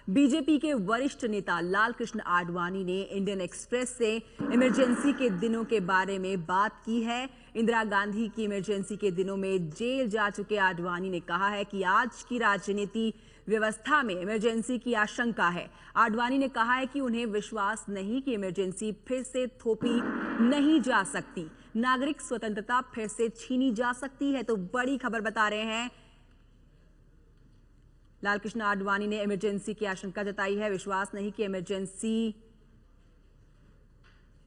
BJP के वरिष्ठ नेता लालकृष्ण आडवाणी ने इंडियन एक्सप्रेस से इमरजेंसी के दिनों के बारे में बात की है। इंदिरा गांधी की इमरजेंसी के दिनों में जेल जा चुके आडवाणी ने कहा है कि आज की राजनीति व्यवस्था में इमरजेंसी की आशंका है। आडवाणी ने कहा है कि उन्हें विश्वास नहीं कि इमरजेंसी फिर से थोपी नहीं जा सकती, नागरिक स्वतंत्रता फिर से छीनी जा सकती है। तो बड़ी खबर बता रहे हैं, लालकृष्ण आडवाणी ने इमरजेंसी की आशंका जताई है, विश्वास नहीं कि इमरजेंसी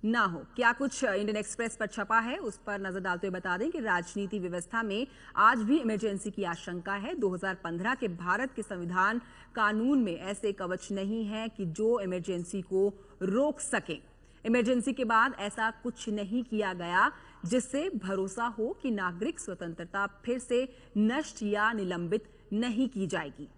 ना हो। क्या कुछ इंडियन एक्सप्रेस पर छपा है उस पर नजर डालते हुए बता दें कि राजनीति व्यवस्था में आज भी इमरजेंसी की आशंका है। 2015 के भारत के संविधान कानून में ऐसे कवच नहीं है कि जो इमरजेंसी को रोक सके। इमरजेंसी के बाद ऐसा कुछ नहीं किया गया जिससे भरोसा हो कि नागरिक स्वतंत्रता फिर से नष्ट या निलंबित नहीं की जाएगी।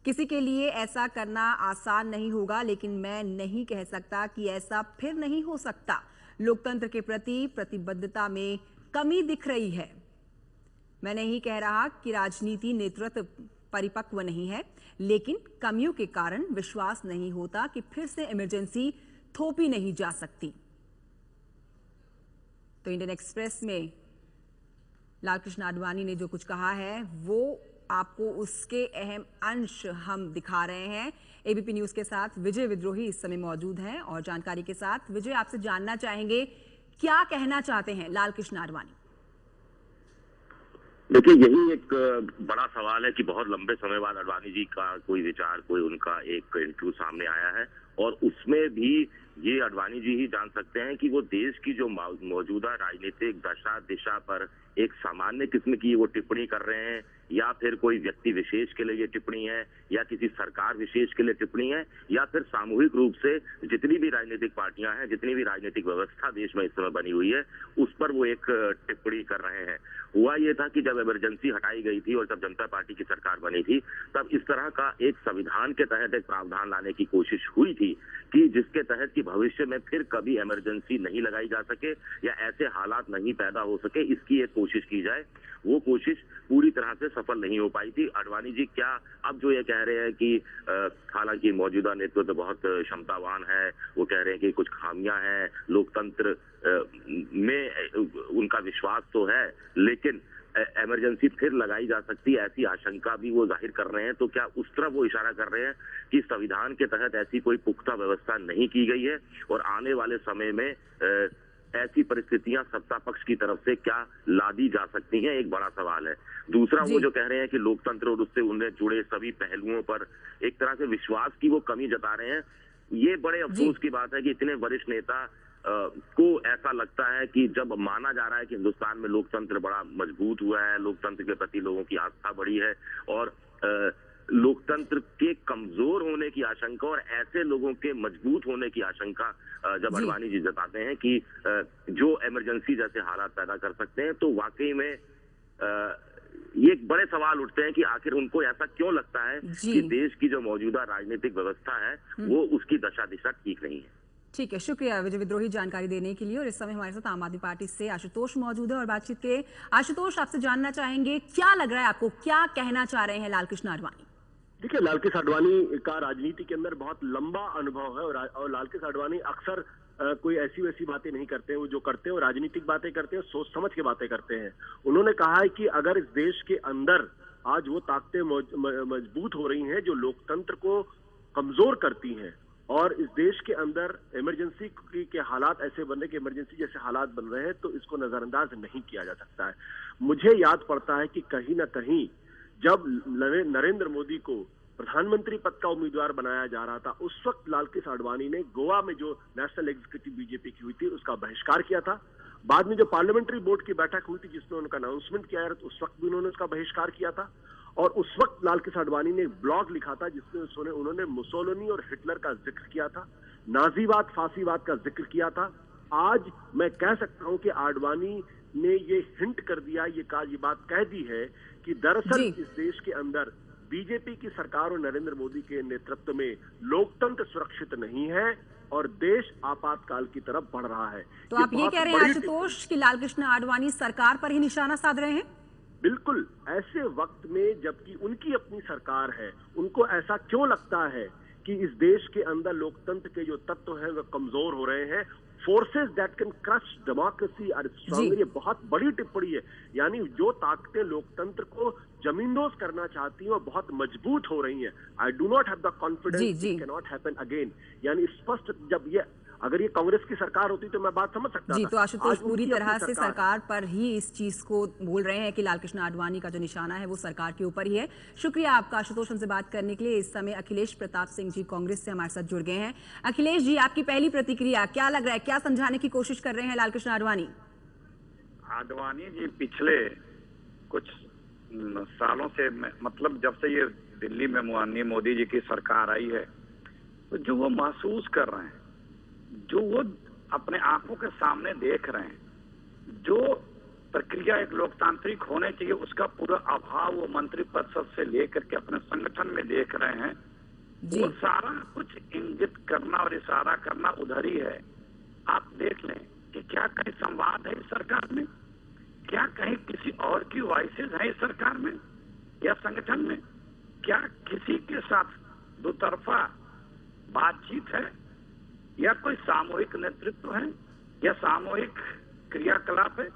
किसी के लिए ऐसा करना आसान नहीं होगा, लेकिन मैं नहीं कह सकता कि ऐसा फिर नहीं हो सकता। लोकतंत्र के प्रति प्रतिबद्धता में कमी दिख रही है। मैं नहीं कह रहा कि राजनीति नेतृत्व परिपक्व नहीं है, लेकिन कमियों के कारण विश्वास नहीं होता कि फिर से इमरजेंसी थोपी नहीं जा सकती। तो इंडियन एक्सप्रेस में लालकृष्ण आडवाणी ने जो कुछ कहा है वो आपको उसके अहम अंश हम दिखा रहे हैं। एबीपी न्यूज के साथ विजय विद्रोही इस समय मौजूद हैं और जानकारी के साथ। विजय, आपसे जानना चाहेंगे क्या कहना चाहते हैं लालकृष्ण आडवाणी? देखिए, यही एक बड़ा सवाल है कि बहुत लंबे समय बाद आडवाणी जी का कोई विचार, कोई उनका एक इंटरव्यू सामने आया है और उसमें भी ये आडवाणी जी ही जान सकते हैं कि वो देश की जो मौजूदा राजनीतिक दशा दिशा पर एक सामान्य किस्म की वो टिप्पणी कर रहे हैं या फिर कोई व्यक्ति विशेष के लिए ये टिप्पणी है या किसी सरकार विशेष के लिए टिप्पणी है या फिर सामूहिक रूप से जितनी भी राजनीतिक पार्टियां हैं, जितनी भी राजनीतिक व्यवस्था देश में इस समय बनी हुई है, उस पर वो एक टिप्पणी कर रहे हैं। हुआ ये था कि जब इमरजेंसी हटाई गई थी और जब जनता पार्टी की सरकार बनी थी, तब इस तरह का एक संविधान के तहत एक प्रावधान लाने की कोशिश हुई थी कि जिसके तहत कि भविष्य में फिर कभी इमरजेंसी नहीं लगाई जा सके या ऐसे हालात नहीं पैदा हो सके, इसकी एक कोशिश की जाए। वो कोशिश पूरी तरह से सफल नहीं हो पाई थी। आडवाणी जी क्या अब जो ये कह रहे हैं कि हालांकि मौजूदा नेतृत्व तो बहुत क्षमतावान है, वो कह रहे हैं कि कुछ खामियां हैं लोकतंत्र में, उनका विश्वास तो है, लेकिन इमरजेंसी फिर लगाई जा सकती है ऐसी आशंका भी वो जाहिर कर रहे हैं। तो क्या उस तरफ वो इशारा कर रहे हैं कि संविधान के तहत ऐसी कोई पुख्ता व्यवस्था नहीं की गई है और आने वाले समय में ऐसी परिस्थितियां सत्ता पक्ष की तरफ से क्या लादी जा सकती हैं, एक बड़ा सवाल है। दूसरा, वो जो कह रहे हैं कि लोकतंत्र और उससे उनसे जुड़े सभी पहलुओं पर एक तरह से विश्वास की वो कमी जता रहे हैं। ये बड़े अफसोस की बात है कि इतने वरिष्ठ नेता को ऐसा लगता है कि जब माना जा रहा है कि हिंदुस्तान में लोकतंत्र बड़ा मजबूत हुआ है, लोकतंत्र के प्रति लोगों की आस्था बढ़ी है और लोकतंत्र के कमजोर होने की आशंका और ऐसे लोगों के मजबूत होने की आशंका जब आडवाणी जी जताते हैं कि जो इमरजेंसी जैसे हालात पैदा कर सकते हैं, तो वाकई में ये एक बड़े सवाल उठते हैं कि आखिर उनको ऐसा क्यों लगता है कि देश की जो मौजूदा राजनीतिक व्यवस्था है वो उसकी दशा दिशा ठीक नहीं है। ठीक है, शुक्रिया विजय विद्रोही जानकारी देने के लिए। और इस समय हमारे साथ आम आदमी पार्टी से आशुतोष मौजूद है और बातचीत के आशुतोष, आपसे जानना चाहेंगे क्या लग रहा है आपको, क्या कहना चाह रहे हैं लालकृष्ण आडवाणी? देखिए, लालकृष्ण आडवाणी का राजनीति के अंदर बहुत लंबा अनुभव है और लालकृष्ण आडवाणी अक्सर कोई ऐसी वैसी बातें नहीं करते हैं। वो जो करते हैं वो राजनीतिक बातें करते हैं, सोच समझ के बातें करते हैं। उन्होंने कहा है कि अगर इस देश के अंदर आज वो ताकतें मजबूत हो रही हैं जो लोकतंत्र को कमजोर करती हैं और इस देश के अंदर इमरजेंसी के हालात ऐसे बन रहे कि इमरजेंसी जैसे हालात बन रहे हैं, तो इसको नजरअंदाज नहीं किया जा सकता है। मुझे याद पड़ता है कि कहीं ना कहीं जब नरेंद्र मोदी को प्रधानमंत्री पद का उम्मीदवार बनाया जा रहा था, उस वक्त लालकृष्ण आडवाणी ने गोवा में जो नेशनल एग्जीक्यूटिव बीजेपी की हुई थी उसका बहिष्कार किया था। बाद में जो पार्लियामेंट्री बोर्ड की बैठक हुई थी जिसमें उनका अनाउंसमेंट किया, तो उस वक्त भी उन्होंने उसका बहिष्कार किया था। और उस वक्त लालकृष्ण आडवाणी ने एक ब्लॉग लिखा था जिसमें उन्होंने मुसोलिनी और हिटलर का जिक्र किया था, नाजीवाद फासीवाद का जिक्र किया था। आज मैं कह सकता हूं कि आडवाणी ने ये हिंट कर दिया, ये बात कह दी है कि दरअसल इस देश के अंदर बीजेपी की सरकार और नरेंद्र मोदी के नेतृत्व में लोकतंत्र सुरक्षित नहीं है और देश आपातकाल की तरफ बढ़ रहा है। तो आप ये कह रहे हैं आशुतोष कि लालकृष्ण आडवाणी सरकार पर ही निशाना साध रहे हैं? बिल्कुल ऐसे वक्त में जबकि उनकी अपनी सरकार है, उनको ऐसा क्यों लगता है कि इस देश के अंदर लोकतंत्र के जो तत्व हैं वो कमजोर हो रहे हैं? Forces that can crush democracy are stronger, ये बहुत बड़ी टिप्पणी है। यानी जो ताकतें लोकतंत्र को जमींदोज करना चाहती हैं वो बहुत मजबूत हो रही हैं। I do not have the confidence it can not happen again. यानी स्पष्ट, जब ये अगर ये कांग्रेस की सरकार होती तो मैं बात समझ सकता जी था। तो आशुतोष पूरी तरह से सरकार सरकार पर ही इस चीज को बोल रहे हैं कि लालकृष्ण आडवाणी का जो निशाना है वो सरकार के ऊपर ही है। शुक्रिया आपका आशुतोष हमसे बात करने के लिए। इस समय अखिलेश प्रताप सिंह जी कांग्रेस से हमारे साथ जुड़ गए हैं। अखिलेश जी, आपकी पहली प्रतिक्रिया क्या लग रहा है, क्या समझाने की कोशिश कर रहे हैं लालकृष्ण आडवाणी? आडवाणी जी पिछले कुछ सालों से, मतलब जब से ये दिल्ली में माननीय मोदी जी की सरकार आई है, तो जो वो महसूस कर रहे हैं, जो वो अपने आंखों के सामने देख रहे हैं, जो प्रक्रिया एक लोकतांत्रिक होने चाहिए उसका पूरा अभाव वो मंत्री परिषद से लेकर के अपने संगठन में देख रहे हैं। वो सारा कुछ इंगित करना और इशारा करना उधर ही है। आप देख लें कि क्या कहीं संवाद है इस सरकार में, क्या कहीं किसी और की वॉइसेज है इस सरकार में या संगठन में, क्या किसी के साथ दोतरफा बातचीत है या कोई सामूहिक नेतृत्व है या सामूहिक क्रियाकलाप है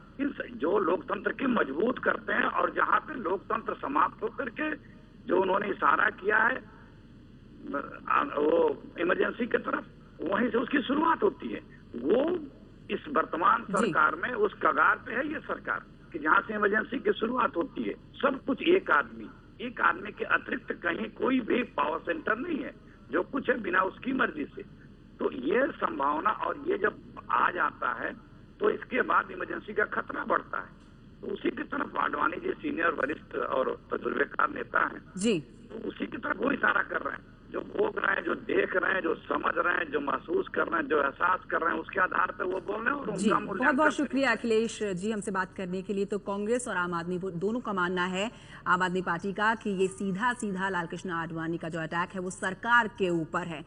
जो लोकतंत्र की मजबूत करते हैं। और जहां पे लोकतंत्र समाप्त होकर के जो उन्होंने इशारा किया है वो इमरजेंसी की तरफ, वहीं से उसकी शुरुआत होती है। वो इस वर्तमान सरकार में उस कगार पे है ये सरकार कि जहां से इमरजेंसी की शुरुआत होती है। सब कुछ एक आदमी के अतिरिक्त कहीं कोई भी पावर सेंटर नहीं है, जो कुछ है बिना उसकी मर्जी से। तो ये संभावना और ये जब आ जाता है तो इसके बाद इमरजेंसी का खतरा बढ़ता है। तो उसी की तरफ आडवाणी जी सीनियर वरिष्ठ और तजुर्बेकार नेता हैं जी, तो उसी की तरफ वो इशारा कर रहे हैं, जो भोग रहे हैं, जो देख रहे हैं, जो समझ रहे हैं, जो महसूस कर रहे हैं, जो एहसास कर रहे हैं, उसके आधार पर वो बोल रहे हैं। और उनका बहुत बहुत शुक्रिया अखिलेश जी हमसे बात करने के लिए। तो कांग्रेस और आम आदमी दोनों का मानना है, आम आदमी पार्टी का, कि ये सीधा सीधा लालकृष्ण आडवाणी का जो अटैक है वो सरकार के ऊपर है।